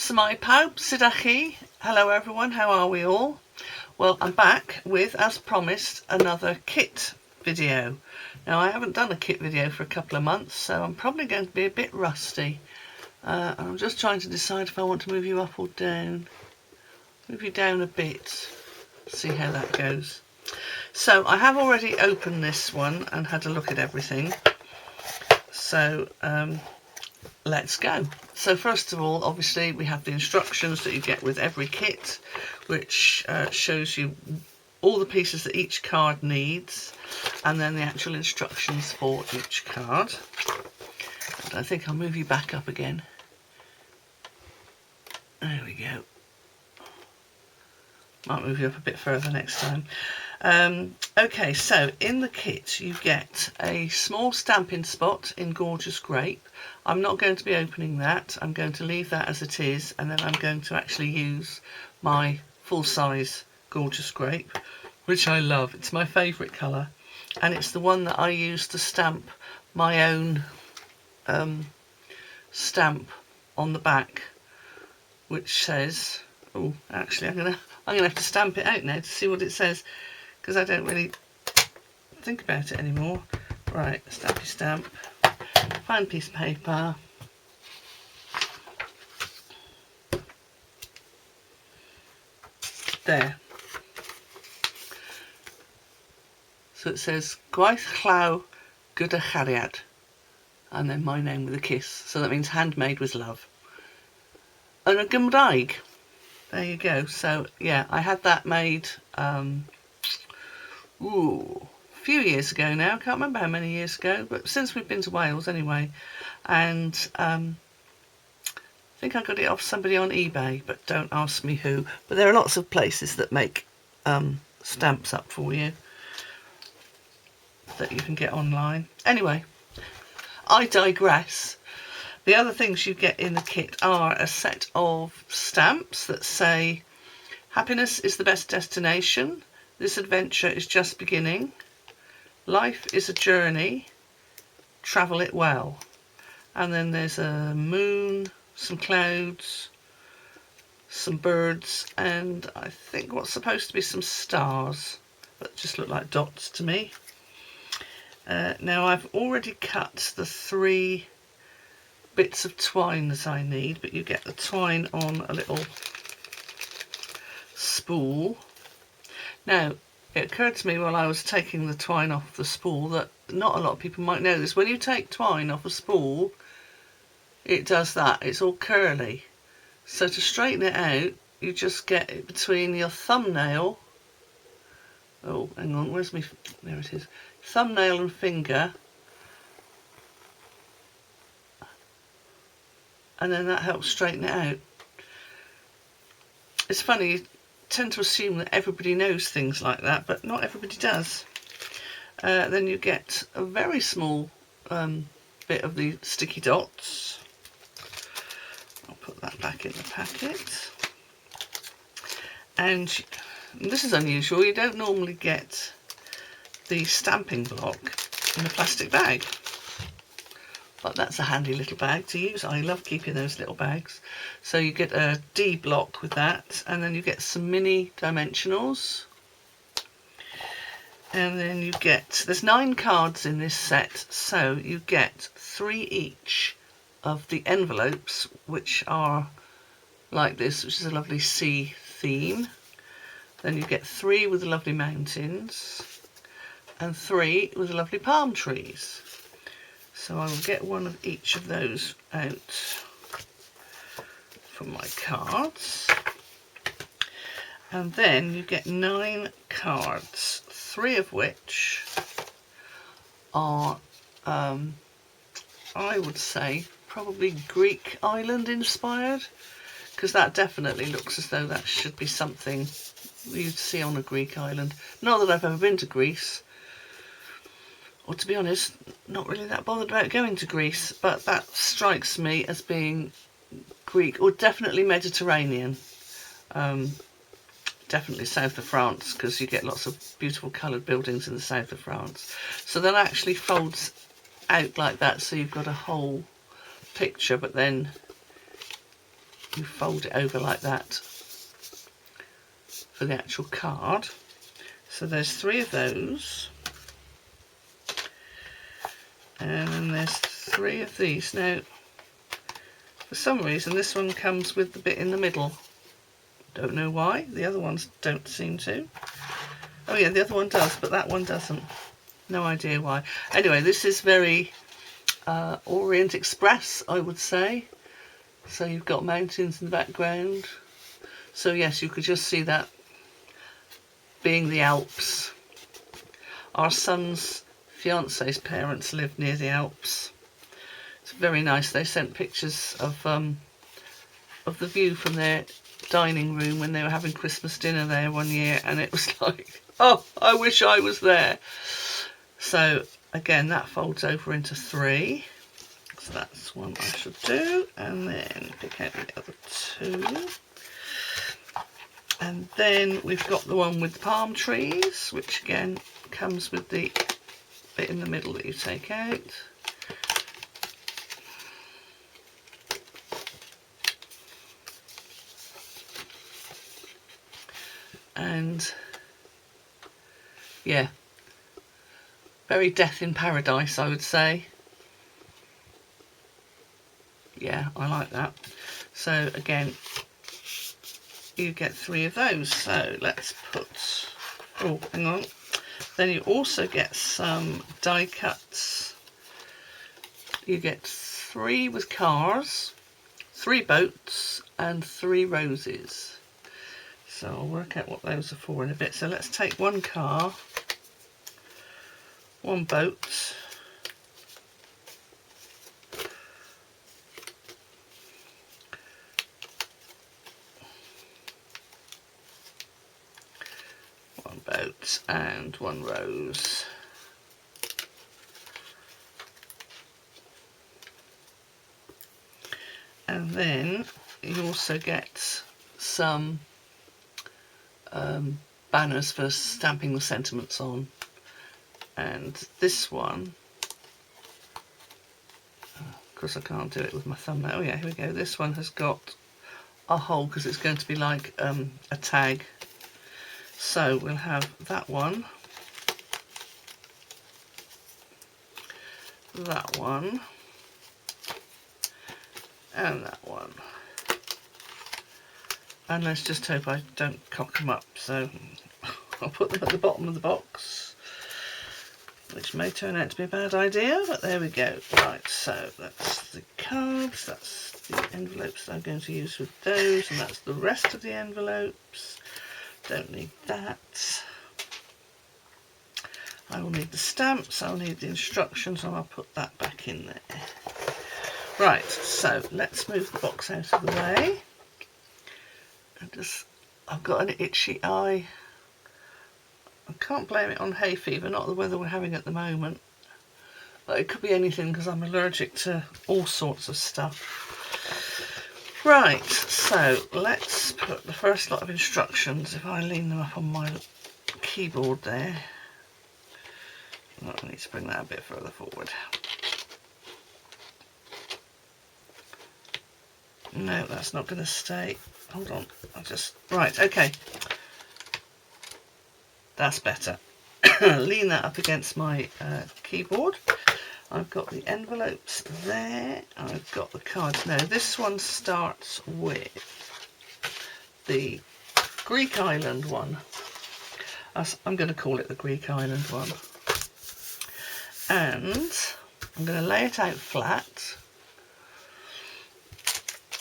Smai pawb, sida chi? Hello everyone, how are we all? Well, I'm back with, as promised, another kit video. Now, I haven't done a kit video for a couple of months, so I'm probably going to be a bit rusty. I'm just trying to decide if I want to move you up or down. Move you down a bit, see how that goes. So, I have already opened this one and had a look at everything. So, let's go. So first of all, obviously we have the instructions that you get with every kit, which shows you all the pieces that each card needs, and then the actual instructions for each card. And I think I'll move you back up again. There we go. Might move you up a bit further next time. Okay, so in the kit you get a small Stampin' spot in Grogeous Grape. I'm not going to be opening that, I'm going to leave that as it is, and then I'm going to actually use my full-size Grogeous Grape, which I love. It's my favourite colour, and it's the one that I use to stamp my own stamp on the back, which says, oh, actually I'm gonna have to stamp it out now to see what it says, because I don't really think about it anymore. Right, stampy stamp, find piece of paper, there. So it says Gwaith llaw gyda chariad, and then my name with a kiss, so that means handmade with love. And a Gymraeg. There you go. So yeah, I had that made a few years ago now. I can't remember how many years ago, but since we've been to Wales anyway. And I think I got it off somebody on eBay, but don't ask me who. But there are lots of places that make stamps up for you that you can get online. Anyway, I digress. The other things you get in the kit are a set of stamps that say, happiness is the best destination, this adventure is just beginning, life is a journey, travel it well. And then there's a moon, some clouds, some birds, and I think what's supposed to be some stars that just look like dots to me. Now I've already cut the 3 bits of twine that I need, but you get the twine on a little spool. Now, it occurred to me while I was taking the twine off the spool that not a lot of people might know this. When you take twine off a spool, it does that. It's all curly. So to straighten it out, you just get it between your thumbnail. Oh, hang on, where's my... There it is. Thumbnail and finger. And then that helps straighten it out. It's funny, you tend to assume that everybody knows things like that, but not everybody does. Then you get a very small bit of the sticky dots. I'll put that back in the packet. And this is unusual, you don't normally get the stamping block in a plastic bag. But that's a handy little bag to use. I love keeping those little bags. So you get a D block with that, and then you get some mini dimensionals. And then you get, there's 9 cards in this set, so you get 3 each of the envelopes, which are like this, which is a lovely sea theme. Then you get 3 with the lovely mountains, and 3 with the lovely palm trees. So I will get one of each of those out from my cards. And then you get 9 cards, 3 of which are, I would say, probably Greek island inspired, because that definitely looks as though that should be something you'd see on a Greek island. Not that I've ever been to Greece, or to be honest, not really that bothered about going to Greece, but that strikes me as being Greek, or definitely Mediterranean. Definitely south of France, because you get lots of beautiful coloured buildings in the south of France. So that actually folds out like that, so you've got a whole picture, but then you fold it over like that for the actual card. So there's 3 of those, and then there's 3 of these. Now, for some reason this one comes with the bit in the middle. Don't know why, the other ones don't seem to. Oh yeah, the other one does, but that one doesn't. No idea why. Anyway, this is very Orient Express, I would say. So you've got mountains in the background. So yes, you could just see that being the Alps. Our son's fiance's parents live near the Alps. It's very nice. They sent pictures of the view from their dining room when they were having Christmas dinner there one year, and it was like, oh, I wish I was there. So again, that folds over into 3. So that's one I should do, and then pick out the other 2. And then we've got the one with the palm trees, which again comes with the bit in the middle that you take out. And yeah, very Death in Paradise, I would say. Yeah, I like that. So again, you get 3 of those. So let's put, oh, hang on. Then you also get some die cuts. You get 3 with cars, 3 boats, and 3 roses. So I'll work out what those are for in a bit. So let's take 1 car, 1 boat, 1 boat and 1 rose. And then you also get some banners for stamping the sentiments on. And this one, of course I can't do it with my thumb now. Oh yeah, here we go. This one has got a hole because it's going to be like a tag. So we'll have that one, that one, and that one. And let's just hope I don't cock them up, so I'll put them at the bottom of the box, which may turn out to be a bad idea, but there we go. Right, so that's the cards, that's the envelopes that I'm going to use with those, and that's the rest of the envelopes. Don't need that. I will need the stamps, I'll need the instructions, and I'll put that back in there. Right, so let's move the box out of the way. I've got an itchy eye. I can't blame it on hay fever, not the weather we're having at the moment. But it could be anything because I'm allergic to all sorts of stuff. Right, so let's put the first lot of instructions, if I lean them up on my keyboard there. Oh, I need to bring that a bit further forward. No, that's not going to stay. Hold on, right, okay. That's better. Lean that up against my keyboard. I've got the envelopes there. I've got the cards. Now, this one starts with the Greek island one. I'm going to call it the Greek island one. And I'm going to lay it out flat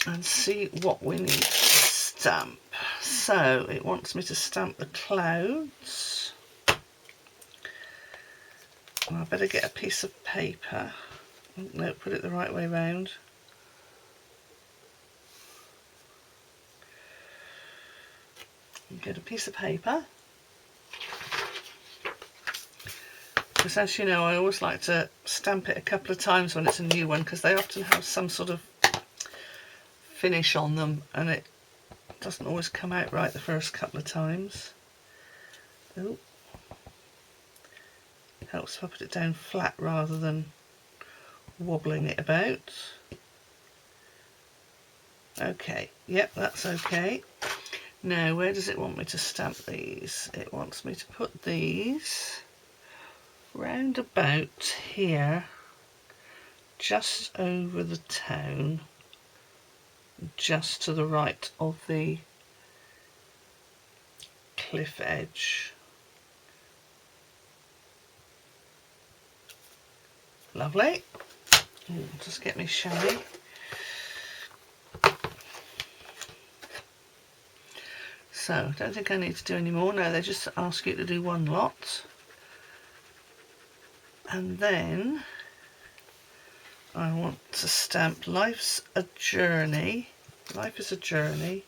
and see what we need to stamp. So it wants me to stamp the clouds. Well, I better get a piece of paper. Oh, no, put it the right way round. Get a piece of paper. Because as you know, I always like to stamp it a couple of times when it's a new one, because they often have some sort of finish on them and it doesn't always come out right the first couple of times. Oh, helps if I put it down flat rather than wobbling it about. Okay, yep, that's okay. Now, where does it want me to stamp these? It wants me to put these round about here, just over the town, just to the right of the cliff edge. Lovely. Ooh, just get me shiny. So, I don't think I need to do any more. No, they just ask you to do one lot. And then I want to stamp Life's a Journey. Life is a Journey.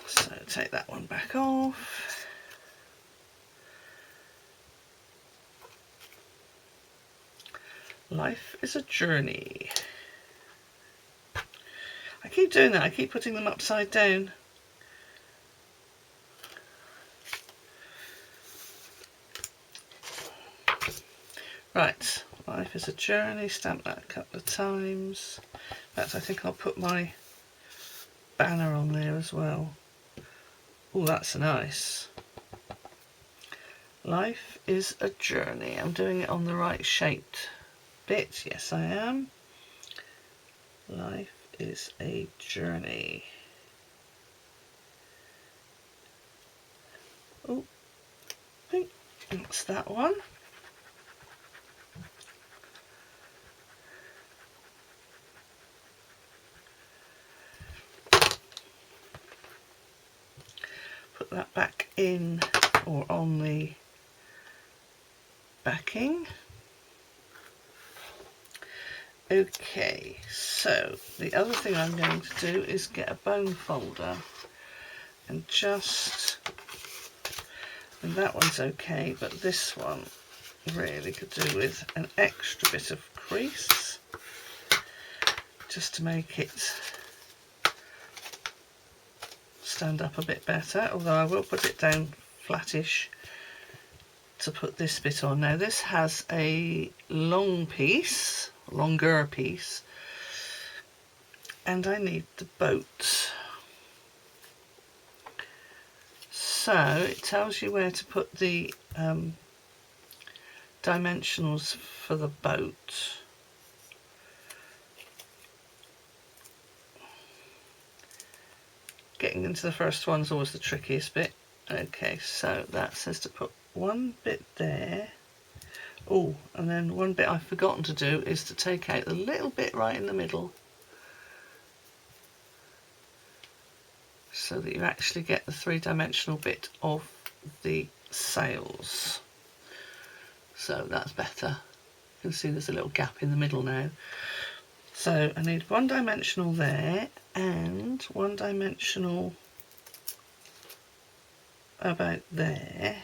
So take that one back off. Life is a Journey. I keep doing that. I keep putting them upside down. Right, Life is a Journey, stamp that a couple of times. In fact, I think I'll put my banner on there as well. Oh, that's nice. Life is a Journey. I'm doing it on the right shaped bit. Yes, I am. Life is a Journey. Oh, I think that's that one. Put that back in or on the backing. Okay, so the other thing I'm going to do is get a bone folder and just, and that one's okay, but this one really could do with an extra bit of crease just to make it stand up a bit better, although I will put it down flattish to put this bit on. Now this has a long piece, longer piece, and I need the boat. So it tells you where to put the dimensionals for the boat. Getting into the first one's always the trickiest bit. Okay, so that says to put one bit there. Oh, and then one bit I've forgotten to do is to take out the little bit right in the middle, so that you actually get the three-dimensional bit of the sails. So that's better. You can see there's a little gap in the middle now. So I need one dimensional there and one dimensional about there.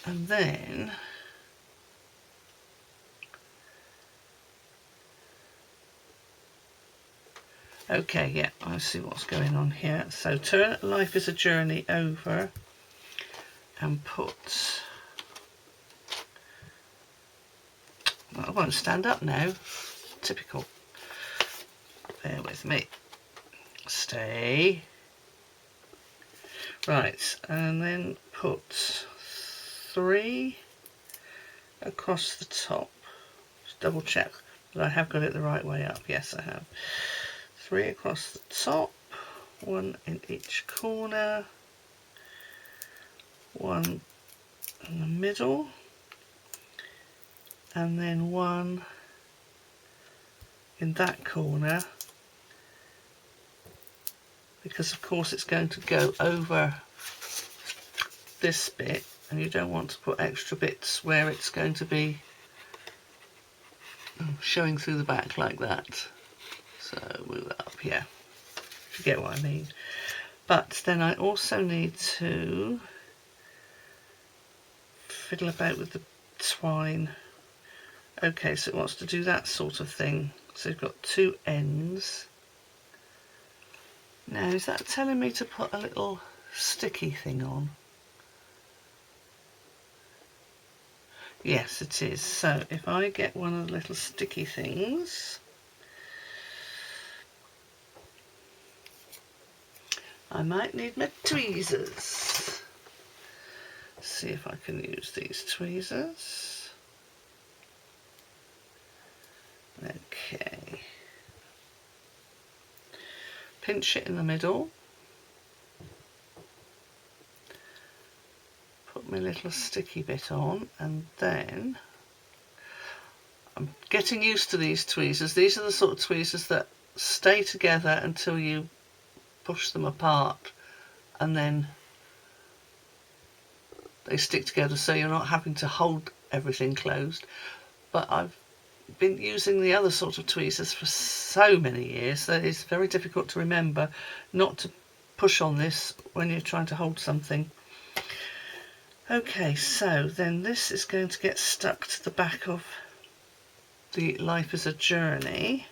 And then okay, yeah, I see what's going on here. So turn Life is a Journey over and put, well, I won't stand up now, typical. Bear with me. Stay. Right, and then put 3 across the top. Just double check that I have got it the right way up. Yes, I have. 3 across the top, 1 in each corner, 1 in the middle, and then 1 in that corner, because of course it's going to go over this bit and you don't want to put extra bits where it's going to be showing through the back like that. So move that up, yeah, if you get what I mean. But then I also need to fiddle about with the twine. Okay, so it wants to do that sort of thing. So you've got 2 ends. Now, is that telling me to put a little sticky thing on? Yes, it is. So if I get one of the little sticky things, I might need my tweezers. See if I can use these tweezers. Okay. Pinch it in the middle. Put my little sticky bit on, and then I'm getting used to these tweezers. These are the sort of tweezers that stay together until you push them apart, and then they stick together, so you're not having to hold everything closed. But I've been using the other sort of tweezers for so many years that it's very difficult to remember not to push on this when you're trying to hold something. Okay, so then this is going to get stuck to the back of the Life is a Journey.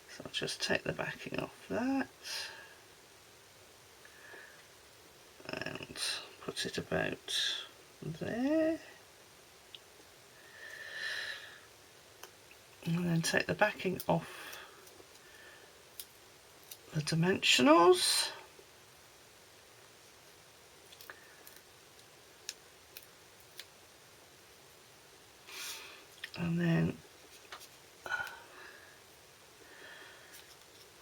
So I'll just take the backing off that and put it about there. And then take the backing off the dimensionals. And then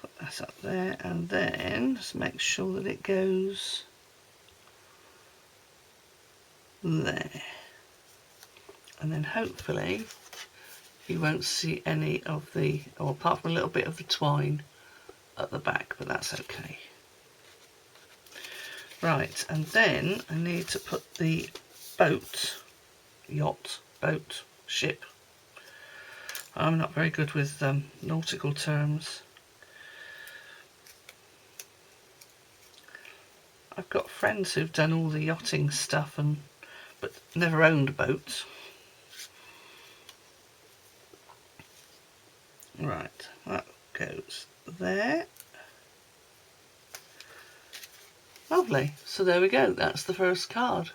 put that up there, and then just make sure that it goes there. And then hopefully you won't see any of the, or apart from a little bit of the twine at the back, but that's okay. Right, and then I need to put the boat, yacht, boat, ship. I'm not very good with nautical terms. I've got friends who've done all the yachting stuff but never owned a boat. Right, that goes there. Lovely. So there we go. That's the first card.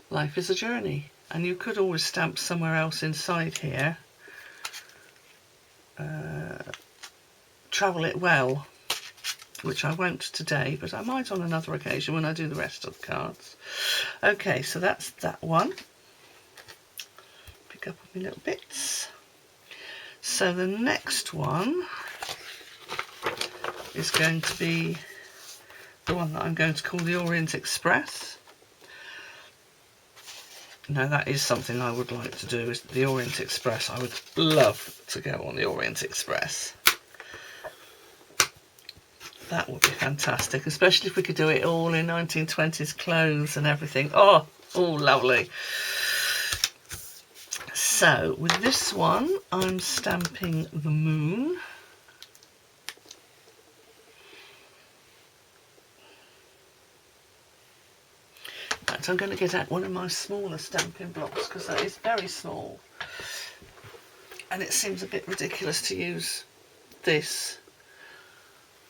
Life is a Journey. And you could always stamp somewhere else inside here. Travel it well, which I won't today, but I might on another occasion when I do the rest of the cards. Okay, so that's that one. Pick up all my little bits. So the next one is going to be the one that I'm going to call the Orient Express. Now that is something I would like to do, is the Orient Express. I would love to go on the Orient Express. That would be fantastic, especially if we could do it all in 1920s clothes and everything. Oh, lovely. So with this one, I'm stamping the moon. In fact, I'm going to get out one of my smaller stamping blocks because that is very small. And it seems a bit ridiculous to use this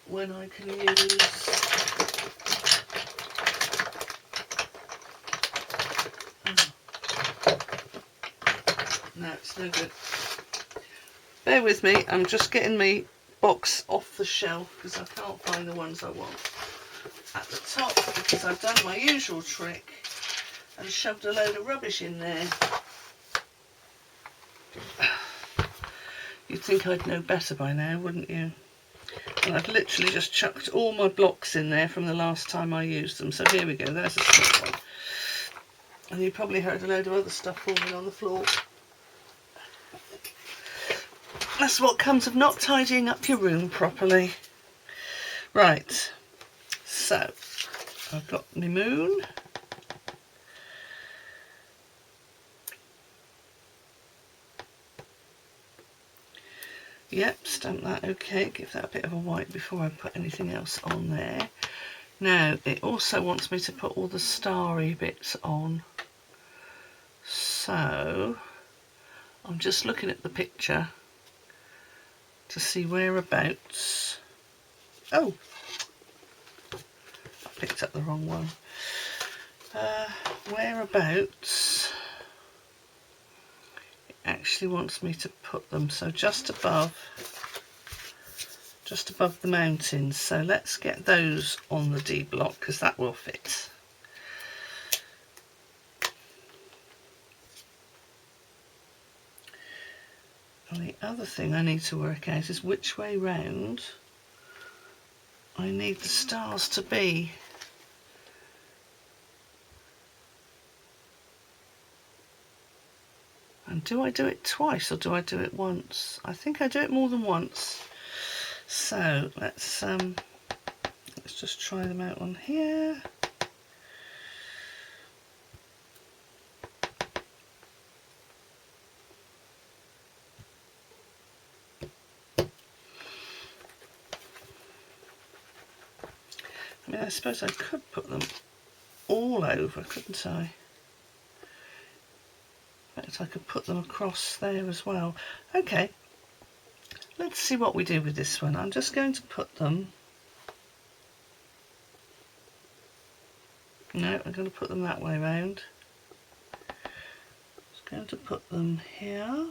when I can use no, it's no good. Bear with me, I'm just getting my box off the shelf because I can't find the ones I want at the top, because I've done my usual trick and shoved a load of rubbish in there. You'd think I'd know better by now, wouldn't you? And I've literally just chucked all my blocks in there from the last time I used them. So here we go, there's a small one. And you probably heard a load of other stuff falling on the floor. That's what comes of not tidying up your room properly. Right, so I've got my moon. Yep, stamp that okay, give that a bit of a wipe before I put anything else on there. Now, it also wants me to put all the starry bits on. So, I'm just looking at the picture to see whereabouts. Oh! I picked up the wrong one. Whereabouts it actually wants me to put them. So just above just above the mountains. So let's get those on the D block because that will fit. And the other thing I need to work out is which way round I need the stars to be. And do I do it twice or do I do it once? I think I do it more than once. So let's just try them out on here. I mean, I suppose I could put them all over, couldn't I? In fact, I could put them across there as well. Okay, let's see what we do with this one. I'm just going to put them... No, I'm going to put them that way round. Just going to put them here.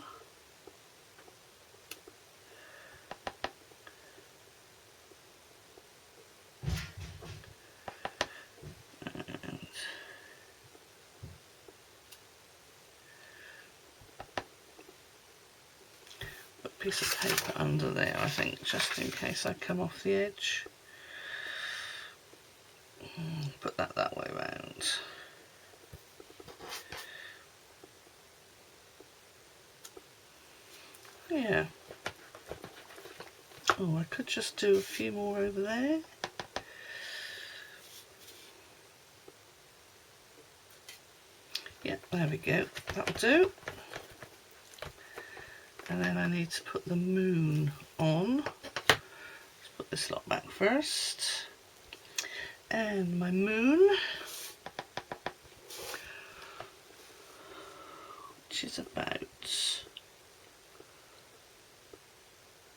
Piece of paper under there, I think, just in case I come off the edge. Put that way round. Yeah. Oh, I could just do a few more over there. Yeah, there we go. That'll do. And then I need to put the moon on. Let's put this lot back first. And my moon, which is about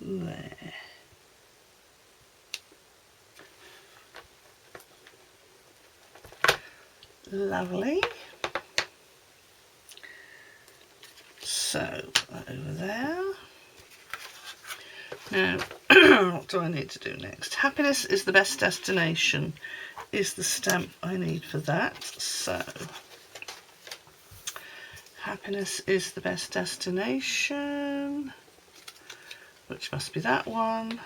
there. Lovely. So, that over there. Now, what do I need to do next? Happiness is the best destination is the stamp I need for that. So, happiness is the best destination, which must be that one.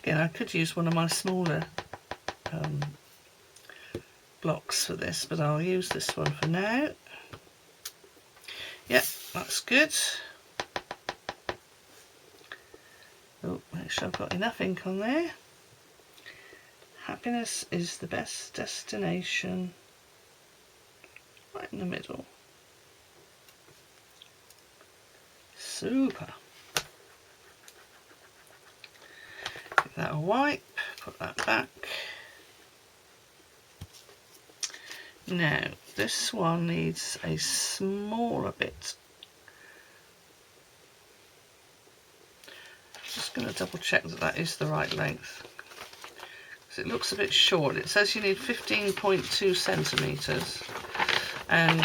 Again, I could use one of my smaller blocks for this, but I'll use this one for now. Yep, that's good. Oh, make sure I've got enough ink on there. Happiness is the best destination. Right in the middle. Super. Give that a wipe, put that back. Now, this one needs a smaller bit. Just going to double check that that is the right length, because it looks a bit short. It says you need 15.2 centimetres, and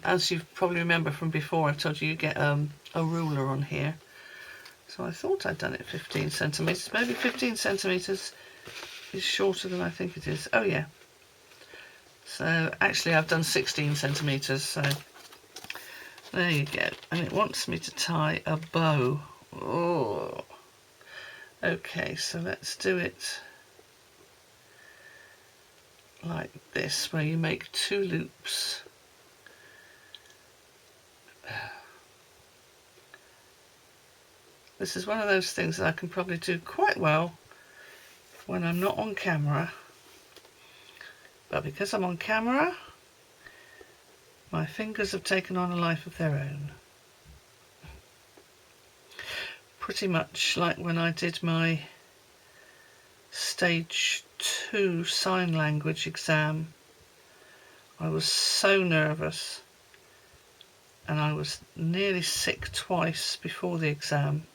as you probably remember from before, I've told you you get a ruler on here. So I thought I'd done it 15 centimetres. Maybe 15 centimetres is shorter than I think it is. Oh yeah. So actually I've done 16 centimetres, so there you go. And it wants me to tie a bow. Oh. Okay, so let's do it like this, where you make 2 loops. This is one of those things that I can probably do quite well when I'm not on camera. But because I'm on camera, my fingers have taken on a life of their own. Pretty much like when I did my stage 2 sign language exam. I was so nervous, and I was nearly sick twice before the exam,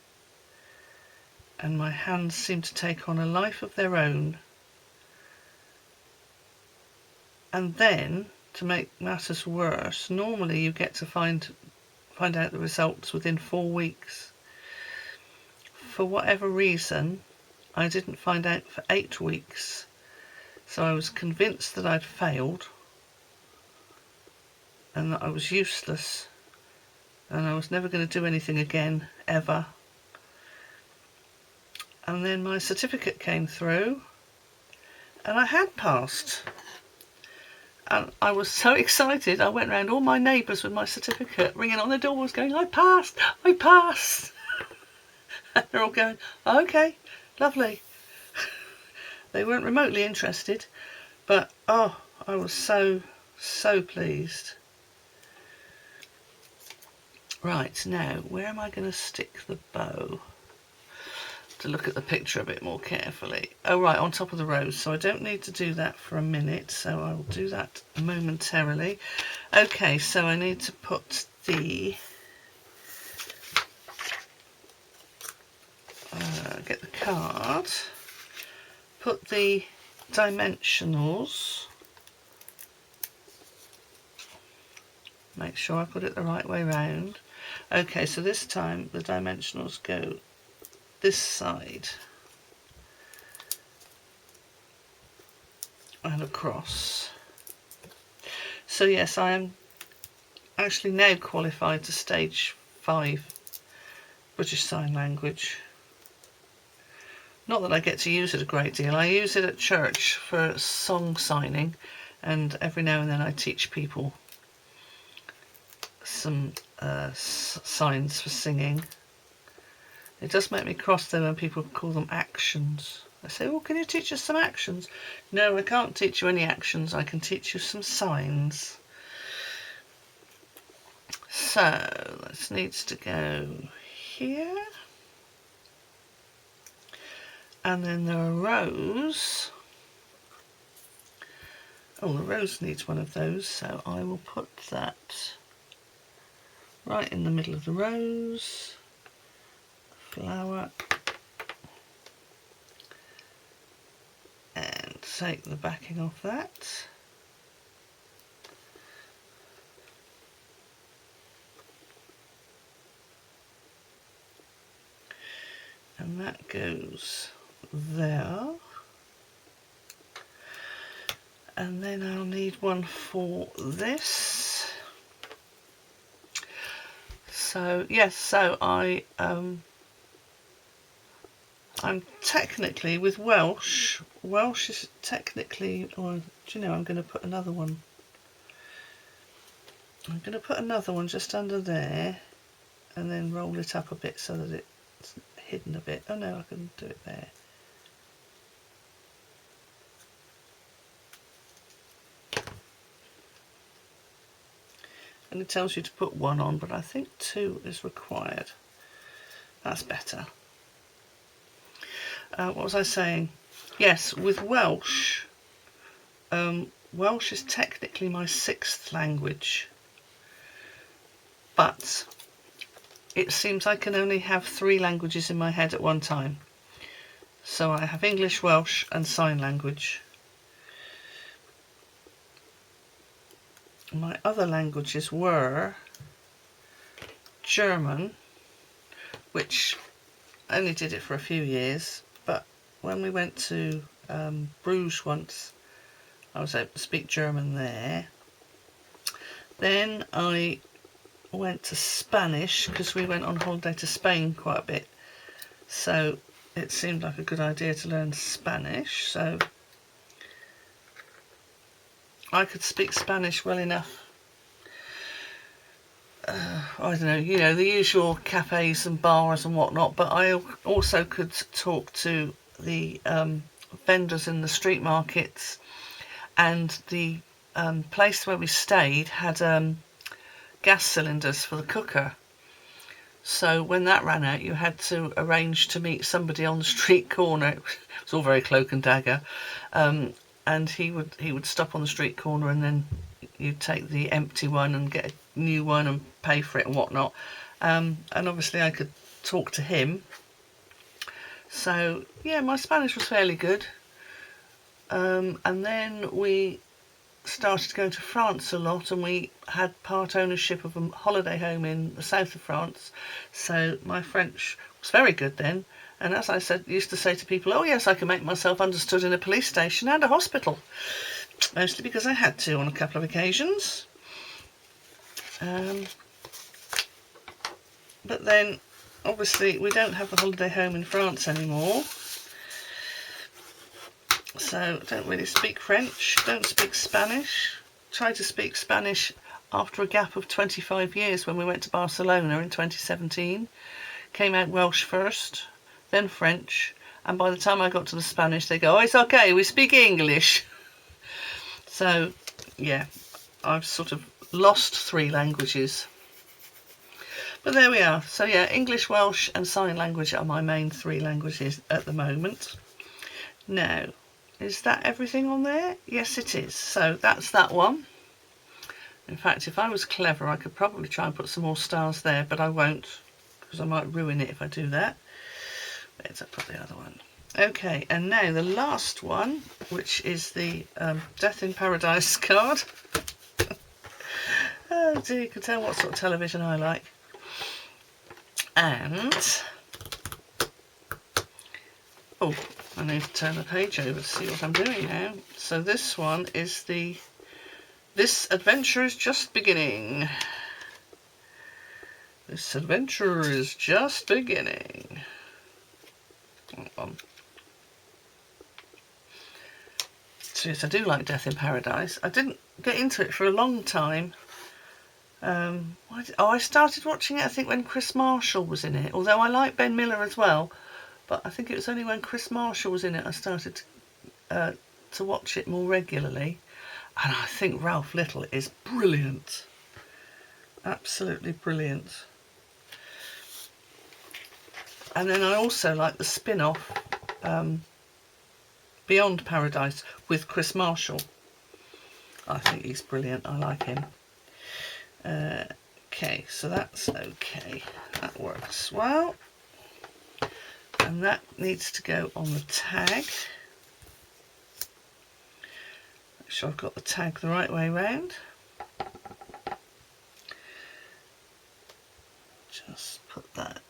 and my hands seemed to take on a life of their own. And then, to make matters worse, normally you get to find find out the results within 4 weeks. For whatever reason, I didn't find out for 8 weeks. So I was convinced that I'd failed and that I was useless and I was never going to do anything again, ever. And then my certificate came through and I had passed. And I was so excited, I went round all my neighbours with my certificate, ringing on the doors going, I passed, I passed. And they're all going, oh, okay, lovely. They weren't remotely interested, but oh, I was so pleased. Right, now, where am I going to stick the bow? To look at the picture a bit more carefully. Oh, right, on top of the rose, so I don't need to do that for a minute, so I will do that momentarily. Okay, so I need to put the get the card, put the dimensionals, make sure I put it the right way round. Okay, so this time the dimensionals go this side and across. So yes, I am actually now qualified to stage 5 British Sign Language. Not that I get to use it a great deal. I use it at church for song signing, and every now and then I teach people some signs for singing. It does make me cross though when people call them actions. I say, well, can you teach us some actions? No, I can't teach you any actions. I can teach you some signs. So this needs to go here. And then the rose. Oh, the rose needs one of those, so I will put that right in the middle of the rose. Flower. And take the backing off that. And that goes there. And then I'll need one for this. So yes, so I'm technically with Welsh is technically, or do you know, I'm going to put another one. I'm going to put another one just under there and then roll it up a bit so that it's hidden a bit. Oh no, I can do it there. And it tells you to put one on, but I think 2 is required. That's better. What was I saying? Yes, with Welsh, Welsh is technically my 6th language, but it seems I can only have 3 languages in my head at one time. So I have English, Welsh and Sign Language. My other languages were German, which I only did it for a few years, but when we went to Bruges once, I was able to speak German there. Then I went to Spanish because we went on holiday to Spain quite a bit, so it seemed like a good idea to learn Spanish. So I could speak Spanish well enough. I don't know, you know, the usual cafes and bars and whatnot, but I also could talk to the vendors in the street markets, and the place where we stayed had gas cylinders for the cooker. So when that ran out, you had to arrange to meet somebody on the street corner. It was all very cloak and dagger. And he would stop on the street corner, and then you'd take the empty one and get a new one and pay for it and whatnot. And obviously I could talk to him. So yeah, my Spanish was fairly good. And then we started going to France a lot, and we had part ownership of a holiday home in the south of France, so my French was very good then. And as I said, used to say to people, oh yes, I can make myself understood in a police station and a hospital, mostly because I had to on a couple of occasions. But then obviously we don't have the holiday home in France anymore, so don't really speak French, don't speak Spanish. Tried to speak Spanish after a gap of 25 years when we went to Barcelona in 2017. Came out Welsh first, then French, and by the time I got to the Spanish they go, oh, it's okay, we speak English. So yeah, I've sort of lost 3 languages. But there we are. So yeah, English, Welsh and sign language are my main 3 languages at the moment. Now, is that everything on there? Yes, it is. So that's that one. In fact, if I was clever, I could probably try and put some more stars there, but I won't, because I might ruin it if I do that. Let's put the other one. Okay, and now the last one, which is the Death in Paradise card. Oh dear, you can tell what sort of television I like. And, oh, I need to turn the page over to see what I'm doing now. So this one is This Adventure is Just Beginning. This adventure is just beginning. Hold on. So yes, I do like Death in Paradise. I didn't get into it for a long time. I started watching it, I think, when Chris Marshall was in it. Although I like Ben Miller as well, but I think it was only when Chris Marshall was in it I started to watch it more regularly. And I think Ralph Little is brilliant. Absolutely brilliant. And then I also like the spin-off Beyond Paradise with Chris Marshall. I think he's brilliant. I like him. Okay, so that's okay. That works well. And that needs to go on the tag. Make sure I've got the tag the right way round. Just put that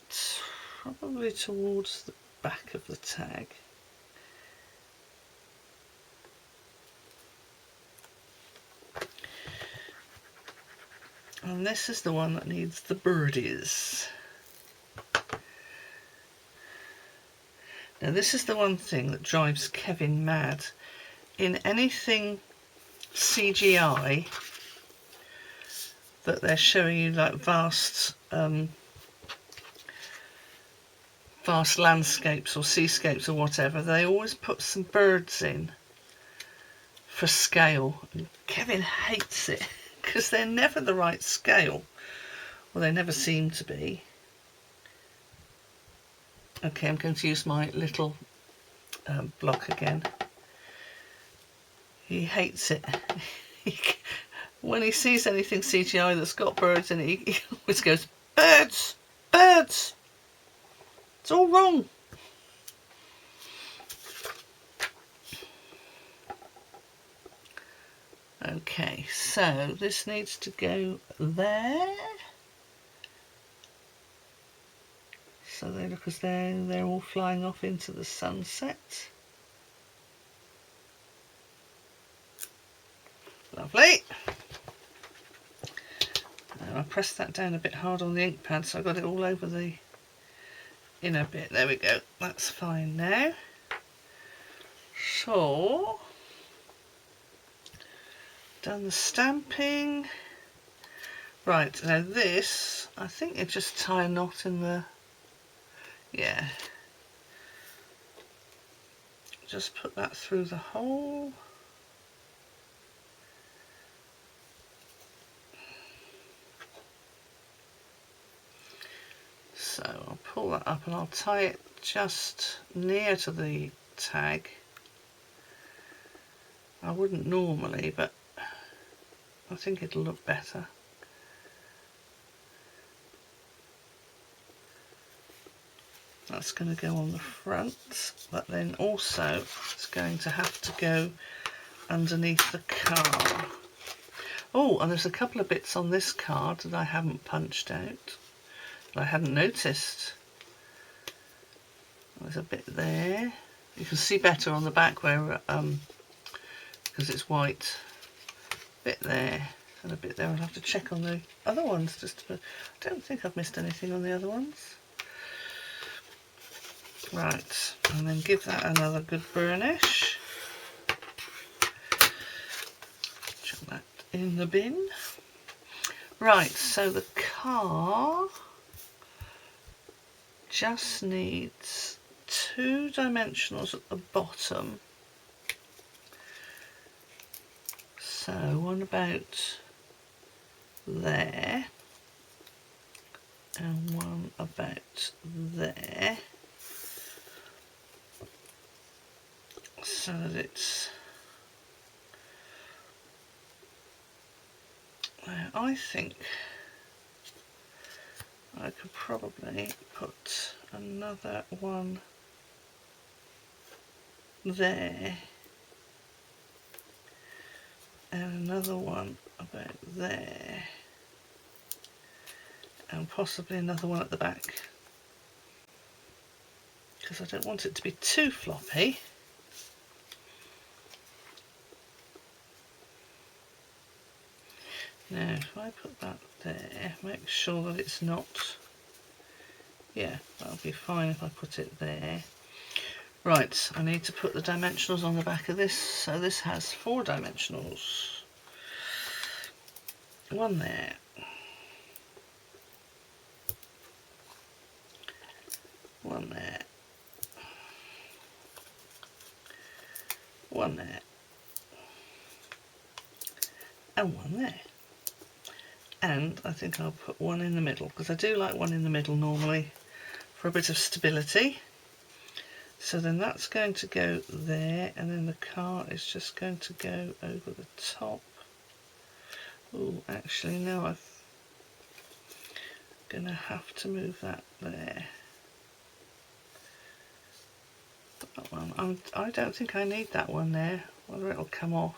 probably towards the back of the tag. And this is the one that needs the birdies. Now this is the one thing that drives Kevin mad. In anything CGI that they're showing you, like vast landscapes or seascapes or whatever, they always put some birds in for scale. And Kevin hates it because they're never the right scale. Well, they never seem to be. Okay, I'm going to use my little block again. He hates it. When he sees anything CGI that's got birds in it, he always goes, birds, birds. It's all wrong. Okay, so this needs to go there. So they look as though they're all flying off into the sunset. Lovely. Now I pressed that down a bit hard on the ink pad, so I got it all over the inner bit. There we go. That's fine now. So, done the stamping. Right, now this, I think you just tie a knot in the, yeah. Just put that through the hole. So I'll pull that up and I'll tie it just near to the tag. I wouldn't normally, but I think it'll look better. That's going to go on the front, but then also it's going to have to go underneath the card. Oh, and there's a couple of bits on this card that I haven't punched out, that I hadn't noticed. There's a bit there. You can see better on the back where, because it's white. A bit there and a bit there. I'll have to check on the other ones. I don't think I've missed anything on the other ones. Right, and then give that another good burnish. Chuck that in the bin. Right, so the car just needs 2 dimensionals at the bottom. So one about there and one about there, so that it's, I think I could probably put another one there and another one about there and possibly another one at the back, because I don't want it to be too floppy. Now if I put that there, make sure that it's not, yeah, that'll be fine if I put it there. Right, I need to put the dimensionals on the back of this, so this has 4 dimensionals. One there. One there. One there. And one there. And I think I'll put one in the middle, because I do like one in the middle normally for a bit of stability. So then that's going to go there, and then the car is just going to go over the top. Oh, actually no, I'm going to have to move that there. That one, I don't think I need that one there, whether it'll come off.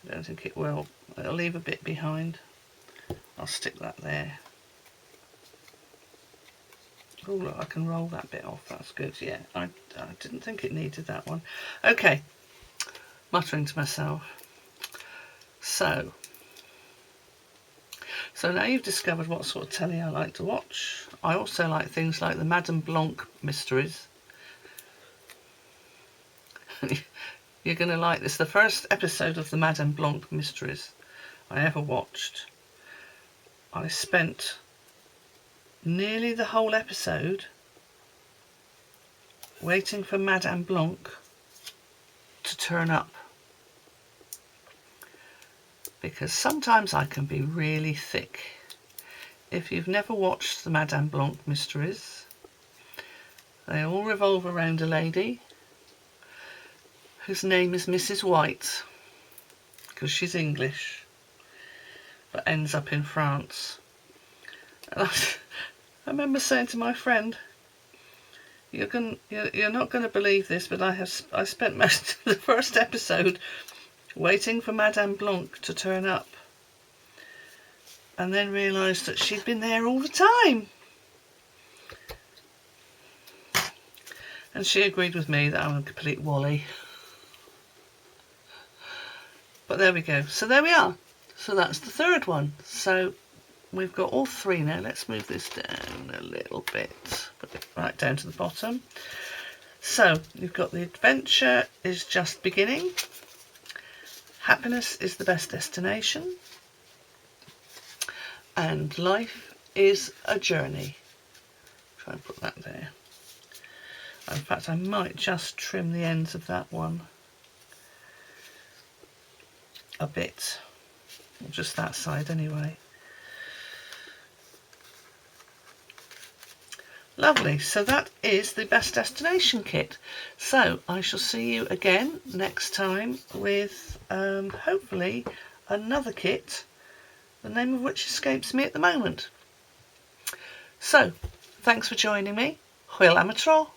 I don't think it will. It'll leave a bit behind. I'll stick that there. Oh look, I can roll that bit off, that's good. Yeah, I didn't think it needed that one. Okay, muttering to myself. So now you've discovered what sort of telly I like to watch. I also like things like the Madame Blanc mysteries. You're going to like this. The first episode of the Madame Blanc mysteries I ever watched, I spent nearly the whole episode waiting for Madame Blanc to turn up, because sometimes I can be really thick. If you've never watched the Madame Blanc mysteries, they all revolve around a lady whose name is Mrs. White, because she's English but ends up in France. And I remember saying to my friend, you're not going to believe this, but I spent most of the first episode waiting for Madame Blanc to turn up, and then realised that she'd been there all the time. And she agreed with me that I'm a complete wally. But there we go. So there we are. So that's the third one. So we've got all 3 now. Let's move this down a little bit. Put it right down to the bottom. So you've got the adventure is just beginning. Happiness is the best destination. And life is a journey. Try and put that there. In fact, I might just trim the ends of that one a bit, just that side anyway. Lovely, so that is the best destination kit. So I shall see you again next time with hopefully another kit, the name of which escapes me at the moment. So thanks for joining me. Hwyl am y tro.